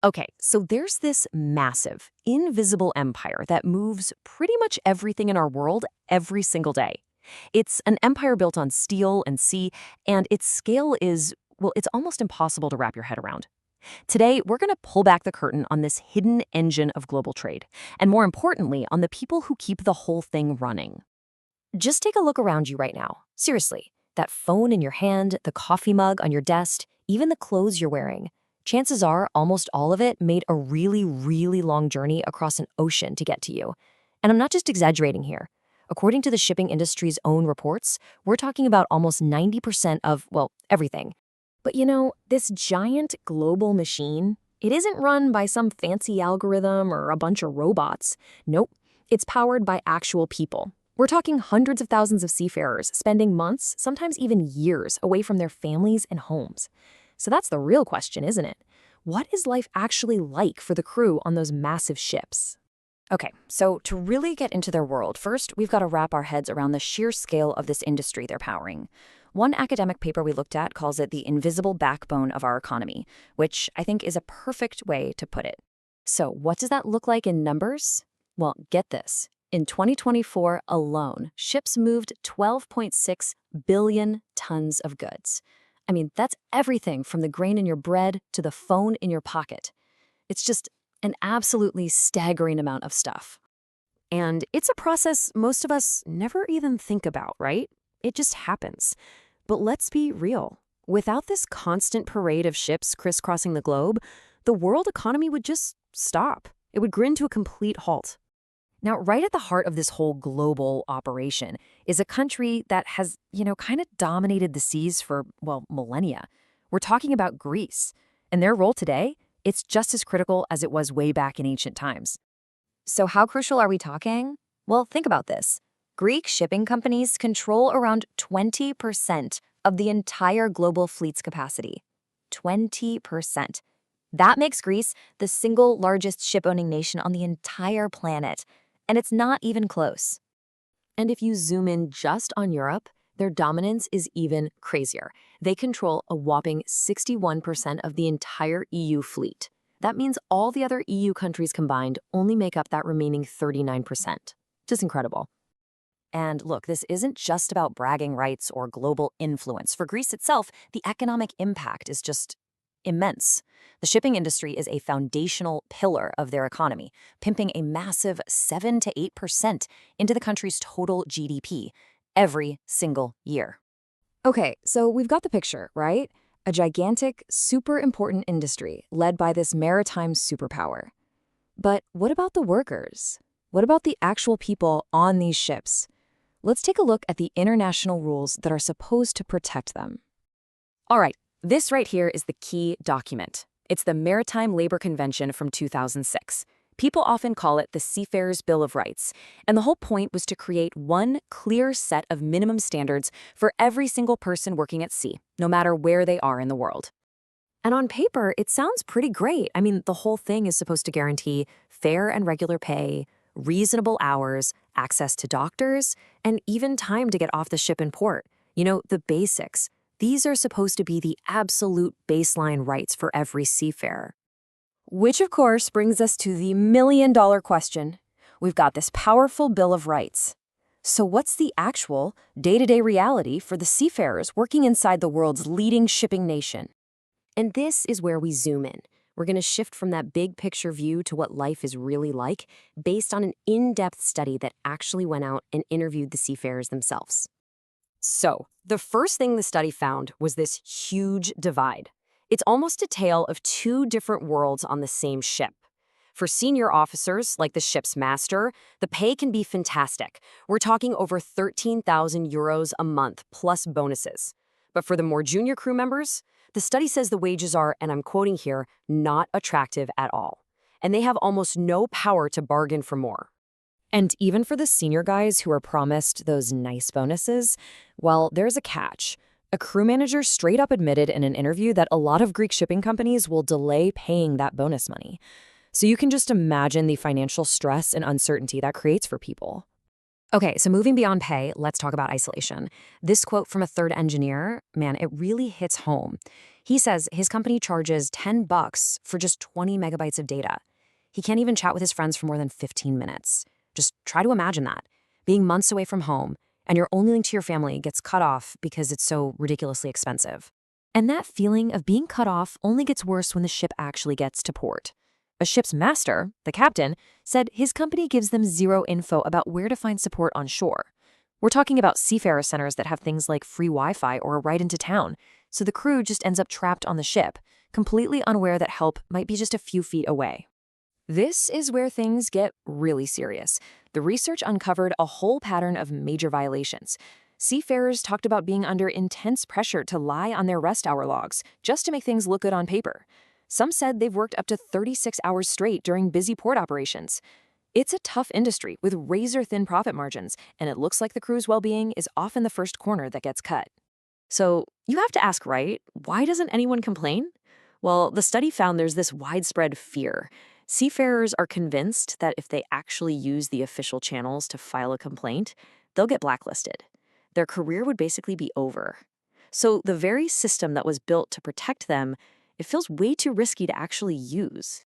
Okay, so there's this massive, invisible empire that moves pretty much everything in our world every single day. It's an empire built on steel and sea, and its scale is, well, it's almost impossible to wrap your head around. Today, we're going to pull back the curtain on this hidden engine of global trade, and more importantly, on the people who keep the whole thing running. Just take a look around you right now. Seriously, that phone in your hand, the coffee mug on your desk, even the clothes you're wearing. Chances are almost all of it made a really, really long journey across an ocean to get to you. And I'm not just exaggerating here. According to the shipping industry's own reports, we're talking about almost 90% of, well, everything. But this giant global machine, it isn't run by some fancy algorithm or a bunch of robots. Nope, it's powered by actual people. We're talking hundreds of thousands of seafarers spending months, sometimes even years, away from their families and homes. So that's the real question, isn't it? What is life actually like for the crew on those massive ships? Okay, so to really get into their world, first, we've got to wrap our heads around the sheer scale of this industry they're powering. One academic paper we looked at calls it the invisible backbone of our economy, which I think is a perfect way to put it. So what does that look like in numbers? Well, get this. In 2024 alone, ships moved 12.6 billion tons of goods. I mean, that's everything from the grain in your bread to the phone in your pocket. It's just an absolutely staggering amount of stuff. And it's a process most of us never even think about, right? It just happens. But let's be real. Without this constant parade of ships crisscrossing the globe, the world economy would just stop. It would grind to a complete halt. Now, right at the heart of this whole global operation is a country that has, kind of dominated the seas for, well, millennia. We're talking about Greece. And their role today, it's just as critical as it was way back in ancient times. So how crucial are we talking? Well, think about this. Greek shipping companies control around 20% of the entire global fleet's capacity. 20%. That makes Greece the single largest ship-owning nation on the entire planet. And it's not even close. And if you zoom in just on Europe, their dominance is even crazier. They control a whopping 61% of the entire EU fleet. That means all the other EU countries combined only make up that remaining 39%. Just incredible. And look, this isn't just about bragging rights or global influence. For Greece itself, the economic impact is just immense. The shipping industry is a foundational pillar of their economy, pimping a massive 7 to 8% into the country's total GDP every single year. Okay, so we've got the picture, right? A gigantic, super important industry led by this maritime superpower. But what about the workers? What about the actual people on these ships? Let's take a look at the international rules that are supposed to protect them. All right, this right here is the key document. It's the Maritime Labor Convention from 2006. People often call it the Seafarers' Bill of Rights, and the whole point was to create one clear set of minimum standards for every single person working at sea, no matter where they are in the world. And on paper, it sounds pretty great. I mean, the whole thing is supposed to guarantee fair and regular pay, reasonable hours, access to doctors, and even time to get off the ship in port. The basics. These are supposed to be the absolute baseline rights for every seafarer. Which, of course, brings us to the million-dollar question. We've got this powerful Bill of Rights. So what's the actual day-to-day reality for the seafarers working inside the world's leading shipping nation? And this is where we zoom in. We're going to shift from that big picture view to what life is really like based on an in-depth study that actually went out and interviewed the seafarers themselves. So, the first thing the study found was this huge divide. It's almost a tale of two different worlds on the same ship. For senior officers, like the ship's master, the pay can be fantastic. We're talking over 13,000 euros a month, plus bonuses. But for the more junior crew members, the study says the wages are, and I'm quoting here, not attractive at all. And they have almost no power to bargain for more. And even for the senior guys who are promised those nice bonuses, well, there's a catch. A crew manager straight up admitted in an interview that a lot of Greek shipping companies will delay paying that bonus money. So you can just imagine the financial stress and uncertainty that creates for people. Okay, so moving beyond pay, let's talk about isolation. This quote from a third engineer, man, it really hits home. He says his company charges $10 for just 20 megabytes of data. He can't even chat with his friends for more than 15 minutes. Just try to imagine that. Being months away from home, and your only link to your family gets cut off because it's so ridiculously expensive. And that feeling of being cut off only gets worse when the ship actually gets to port. A ship's master, the captain, said his company gives them zero info about where to find support on shore. We're talking about seafarer centers that have things like free Wi-Fi or a ride into town, so the crew just ends up trapped on the ship, completely unaware that help might be just a few feet away. This is where things get really serious. The research uncovered a whole pattern of major violations. Seafarers talked about being under intense pressure to lie on their rest hour logs just to make things look good on paper. Some said they've worked up to 36 hours straight during busy port operations. It's a tough industry with razor-thin profit margins, and it looks like the crew's well-being is often the first corner that gets cut. So you have to ask, right? Why doesn't anyone complain? Well, the study found there's this widespread fear. Seafarers are convinced that if they actually use the official channels to file a complaint, they'll get blacklisted. Their career would basically be over. So the very system that was built to protect them, it feels way too risky to actually use.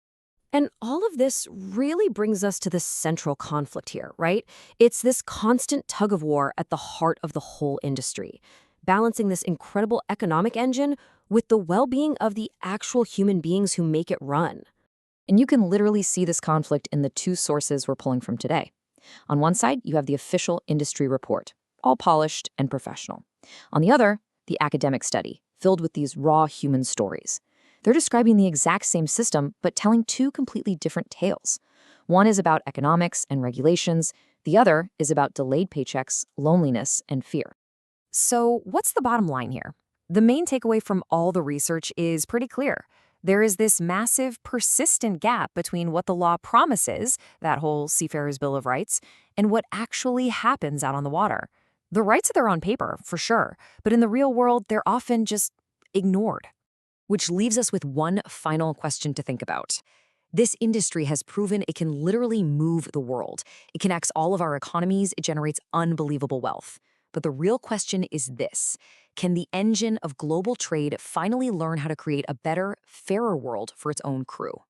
And all of this really brings us to the central conflict here, right? It's this constant tug of war at the heart of the whole industry, balancing this incredible economic engine with the well-being of the actual human beings who make it run. And you can literally see this conflict in the two sources we're pulling from today. On one side, you have the official industry report, all polished and professional. On the other, the academic study, filled with these raw human stories. They're describing the exact same system, but telling two completely different tales. One is about economics and regulations. The other is about delayed paychecks, loneliness, and fear. So what's the bottom line here? The main takeaway from all the research is pretty clear. There is this massive, persistent gap between what the law promises, that whole Seafarers' Bill of Rights, and what actually happens out on the water. The rights are there on paper, for sure, but in the real world, they're often just ignored. Which leaves us with one final question to think about. This industry has proven it can literally move the world. It connects all of our economies, it generates unbelievable wealth. But the real question is this: can the engine of global trade finally learn how to create a better, fairer world for its own crew?